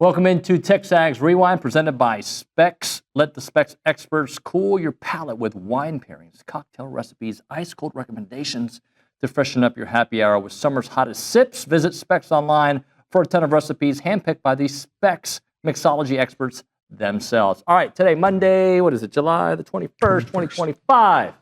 Welcome into TexAgs Rewind, presented by Specs. Let the Specs experts cool your palate with wine pairings, cocktail recipes, ice-cold recommendations to freshen up your happy hour with summer's hottest sips. Visit Specs online for a ton of recipes handpicked by the Specs mixology experts themselves. All right, today, Monday, what is it, July the 21st, 2025.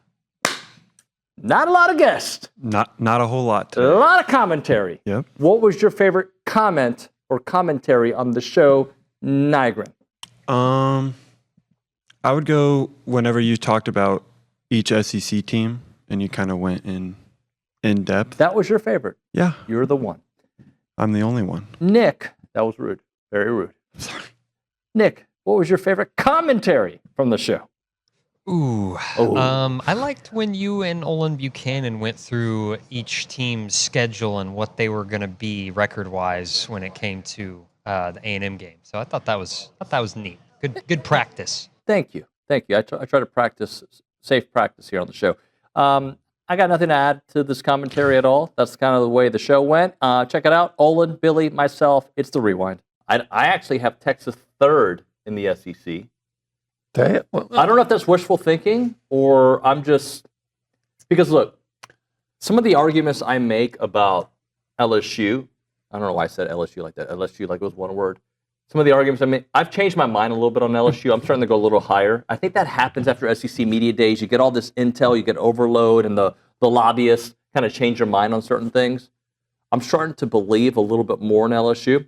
Not a lot of guests. Not a whole lot today. A lot of commentary. Yep. What was your favorite comment or commentary on the show, Nygren? I would go whenever you talked about each SEC team and you kind of went in depth. That was your favorite. Yeah. You're the one. I'm the only one. Nick, that was rude. Very rude. Sorry. Nick, what was your favorite commentary from the show? I liked when you and Olin Buchanan went through each team's schedule and what they were going to be record-wise when it came to the A&M game. So I thought that was neat. Good practice. Thank you. I try to practice safe practice here on the show. I got nothing to add to this commentary at all. That's kind of the way the show went. Check it out. Olin, Billy, myself. It's the Rewind. I actually have Texas third in the SEC. I don't know if that's wishful thinking or I'm just because look, some of the arguments I make about LSU, I don't know why I said LSU like that. LSU like it was one word. Some of the arguments I make, I've changed my mind a little bit on LSU. I'm starting to go a little higher. I think that happens after SEC media days. You get all this intel, you get overload, and the lobbyists kind of change their mind on certain things. I'm starting to believe a little bit more in LSU.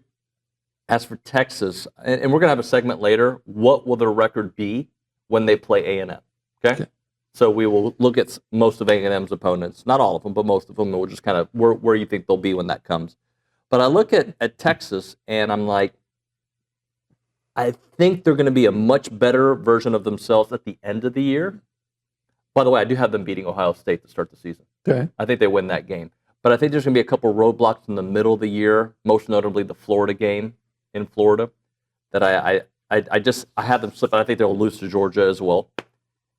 As for Texas, and we're going to have a segment later, what will their record be when they play A&M? Okay? So we will look at most of A&M's opponents. Not all of them, but most of them. And we'll just kind of where you think they'll be when that comes. But I look at Texas, and I'm like, I think they're going to be a much better version of themselves at the end of the year. By the way, I do have them beating Ohio State to start the season. Okay. I think they win that game. But I think there's going to be a couple roadblocks in the middle of the year, most notably the Florida game in Florida, that I have them slip, and I think they'll lose to Georgia as well.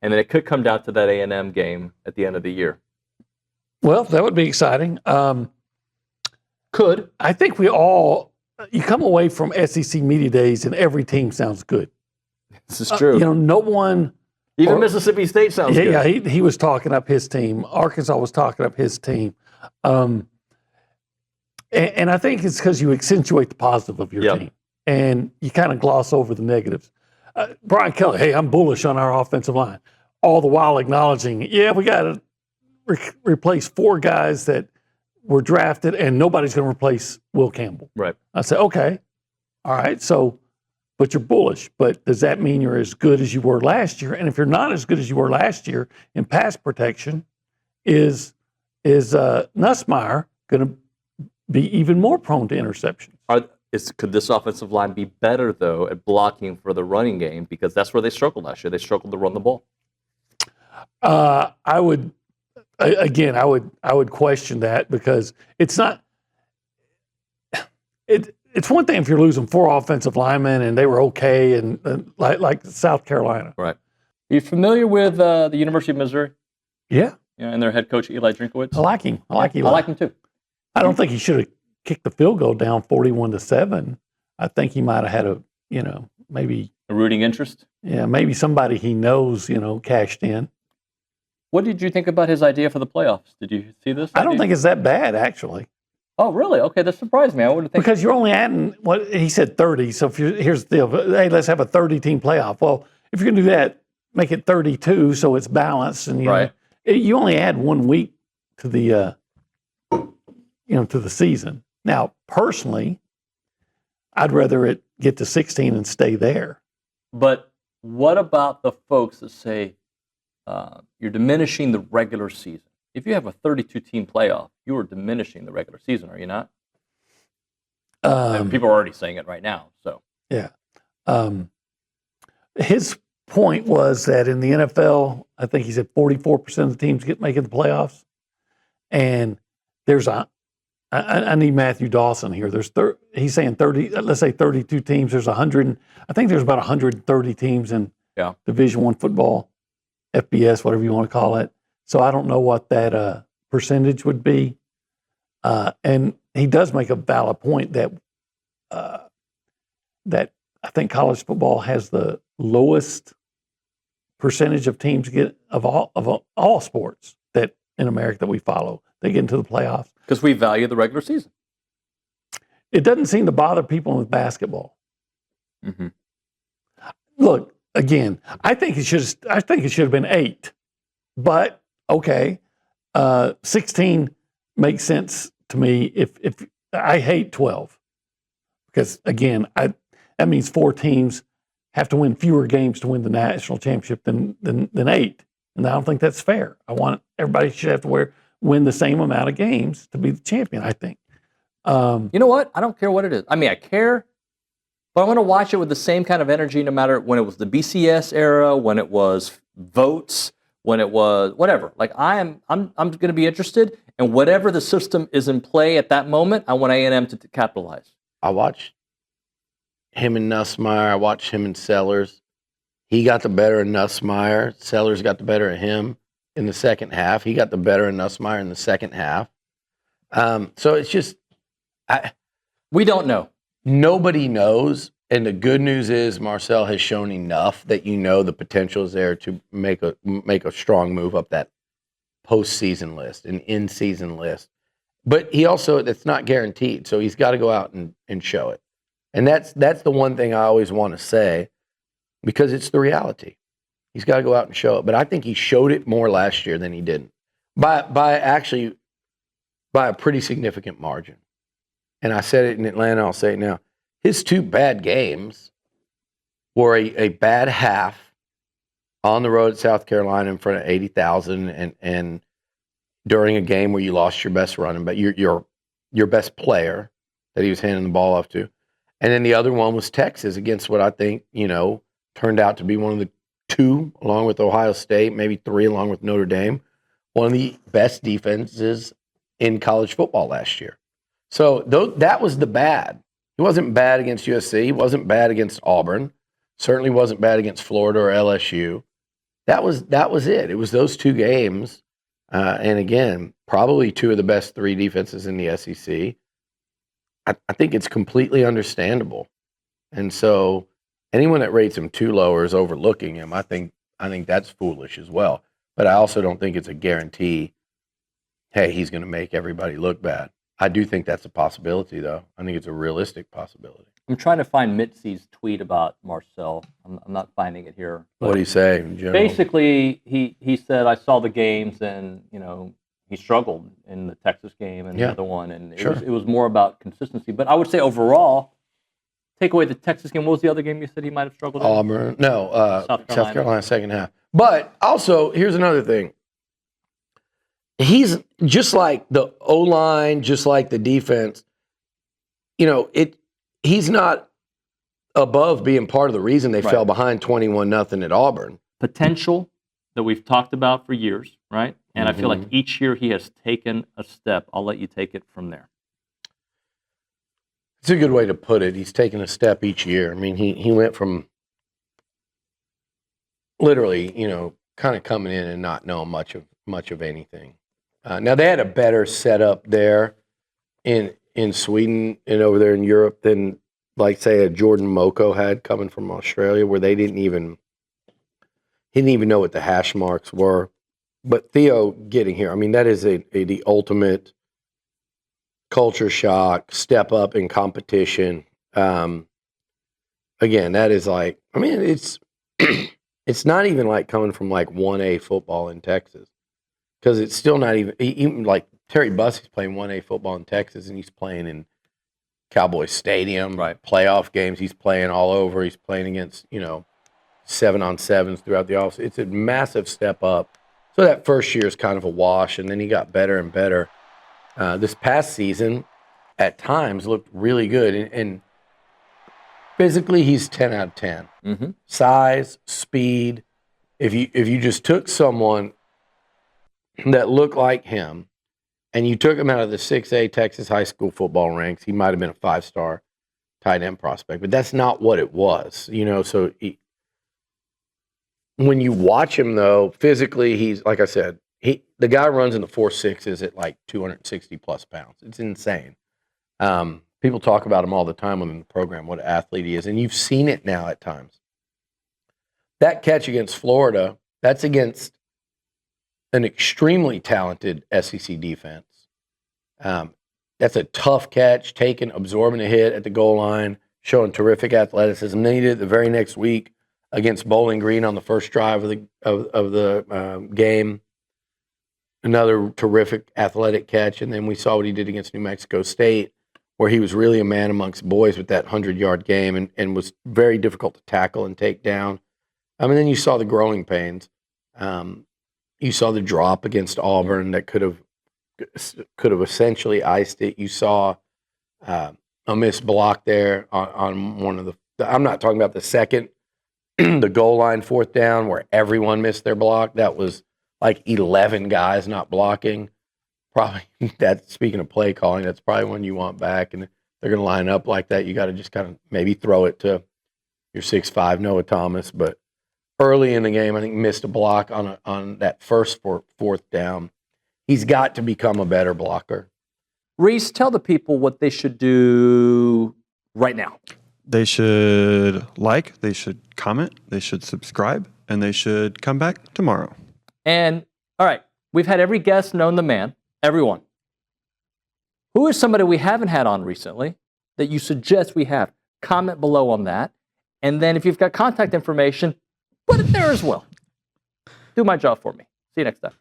And then it could come down to that A&M game at the end of the year. Well, that would be exciting. Could. I think you come away from SEC media days and every team sounds good. This is true. No one. Even Mississippi State sounds good. Yeah, he was talking up his team. Arkansas was talking up his team. And I think it's because you accentuate the positive of your team, and you kind of gloss over the negatives. Brian Kelly, hey, I'm bullish on our offensive line, all the while acknowledging, we got to replace 4 guys that were drafted, and nobody's going to replace Will Campbell. Right. I said, okay, all right, but you're bullish. But does that mean you're as good as you were last year? And if you're not as good as you were last year in pass protection, is Nussmeier going to be even more prone to interceptions? Could this offensive line be better, though, at blocking for the running game? Because that's where they struggled last year. They struggled to run the ball. I would question that because it's not. It's one thing if you're losing 4 offensive linemen and they were okay and like South Carolina. Right. Are you familiar with the University of Missouri? Yeah. And their head coach Eli Drinkowitz. I like him. I like him too. I don't think he should have kicked the field goal down 41-7. I think he might have had maybe a rooting interest. Yeah, maybe somebody he knows, cashed in. What did you think about his idea for the playoffs? Did you see this? I don't think it's that bad, actually. Oh, really? Okay, that surprised me. I would have think because you're only adding he said 30. So here's the deal. Hey, let's have a 30-team playoff. Well, if you're gonna do that, make it 32 so it's balanced, and you only add 1 week to the to the season. Now, personally, I'd rather it get to 16 and stay there. But what about the folks that say you're diminishing the regular season? If you have a 32-team playoff, you are diminishing the regular season, are you not? People are already saying it right now. So yeah. His point was that in the NFL, I think he said 44% of the teams making the playoffs, and there's I need Matthew Dawson here. He's saying 30. Let's say 32 teams. There's 100. I think there's about 130 teams in Division I football, FBS, whatever you want to call it. So I don't know what that percentage would be. And he does make a valid point that that I think college football has the lowest percentage of teams get of all sports that in America that we follow. They get into the playoffs. Because we value the regular season. It doesn't seem to bother people with basketball. Mm-hmm. Look, again, I think it should have been 8. But okay, 16 makes sense to me. If I hate 12 because again, that means 4 teams have to win fewer games to win the national championship than 8, and I don't think that's fair. I want everybody should have to win the same amount of games to be the champion. I think. You know what? I don't care what it is. I mean, I care, but I want to watch it with the same kind of energy, no matter when it was the BCS era, when it was votes, when it was whatever. Like I'm going to be interested, and whatever the system is in play at that moment, I want A&M to capitalize. I watched him and Nussmeier. I watched him and Sellers. He got the better of Nussmeier. Sellers got the better of him in the second half. He got the better of Nussmeier in the second half. So it's just, we don't know. Nobody knows. And the good news is Marcel has shown enough that you know the potential is there to make a strong move up that postseason list, an in-season list. But he also, that's not guaranteed. So he's got to go out and show it. And that's the one thing I always want to say, because it's the reality. He's got to go out and show it. But I think he showed it more last year than he didn't. By a pretty significant margin. And I said it in Atlanta, I'll say it now. His 2 bad games were a bad half on the road at South Carolina in front of 80,000 and during a game where you lost your best running, but your best player that he was handing the ball off to. And then the other one was Texas against what I think, turned out to be one of the 2, along with Ohio State, maybe 3 along with Notre Dame, one of the best defenses in college football last year. So that was the bad. He wasn't bad against USC. He wasn't bad against Auburn. Certainly wasn't bad against Florida or LSU. That was it. It was those 2 games. And again, probably 2 of the best 3 defenses in the SEC. I think it's completely understandable. And so anyone that rates him too low or is overlooking him, I think that's foolish as well. But I also don't think it's a guarantee, hey, he's going to make everybody look bad. I do think that's a possibility, though. I think it's a realistic possibility. I'm trying to find Mitzi's tweet about Marcel. I'm not finding it here. What do you say in general? Basically, he said, I saw the games and, he struggled in the Texas game and the other one. And it was more about consistency. But I would say overall, take away the Texas game. What was the other game you said he might have struggled in? Auburn. No, South Carolina second half. But also, here's another thing. He's just like the O-line, just like the defense. He's not above being part of the reason they fell behind 21-0 at Auburn. Potential that we've talked about for years, right? And I feel like each year he has taken a step. I'll let you take it from there. It's a good way to put it. He's taken a step each year. I mean, he went from literally, kind of coming in and not knowing much of anything. Now they had a better setup there in Sweden and over there in Europe than, like, say, a Jordan Moko had coming from Australia, where they didn't even know what the hash marks were. But Theo getting here, I mean, that is the ultimate culture shock, step up in competition. Again, that is like, I mean, it's it's not even like coming from like 1A football in Texas, because it's still not even like Terry Bussey's playing 1A football in Texas, and he's playing in Cowboy Stadium, playoff games. He's playing all over. He's playing against 7-on-7s throughout the office. It's a massive step up. So that first year is kind of a wash, and then he got better and better. This past season, at times, looked really good. And physically, he's 10 out of 10. Mm-hmm. Size, speed. If you just took someone that looked like him and you took him out of the 6A Texas high school football ranks, he might have been a 5-star tight end prospect. But that's not what it was. So when you watch him, though, physically, he's, like I said, the guy runs in the 4.6s at like 260 plus pounds. It's insane. People talk about him all the time within the program, what an athlete he is, and you've seen it now at times. That catch against Florida, that's against an extremely talented SEC defense. That's a tough catch, absorbing a hit at the goal line, showing terrific athleticism. Then he did it the very next week against Bowling Green on the first drive of the game. Another terrific athletic catch. And then we saw what he did against New Mexico State, where he was really a man amongst boys with that 100-yard game and was very difficult to tackle and take down. Then you saw the growing pains. You saw the drop against Auburn that could have essentially iced it. You saw a missed block there on one of the. I'm not talking about the second, the goal line 4th down where everyone missed their block. That was like 11 guys not blocking. Probably that. Speaking of play calling, that's probably one you want back. And they're going to line up like that. You got to just kind of maybe throw it to your 6'5" Noah Thomas, but. Early in the game, I think missed a block on that first 4th down. He's got to become a better blocker. Reese, tell the people what they should do right now. They should like, they should comment, they should subscribe, and they should come back tomorrow. And, all right, we've had every guest known the man, everyone. Who is somebody we haven't had on recently that you suggest we have? Comment below on that. And then if you've got contact information, put it there as well. Do my job for me. See you next time.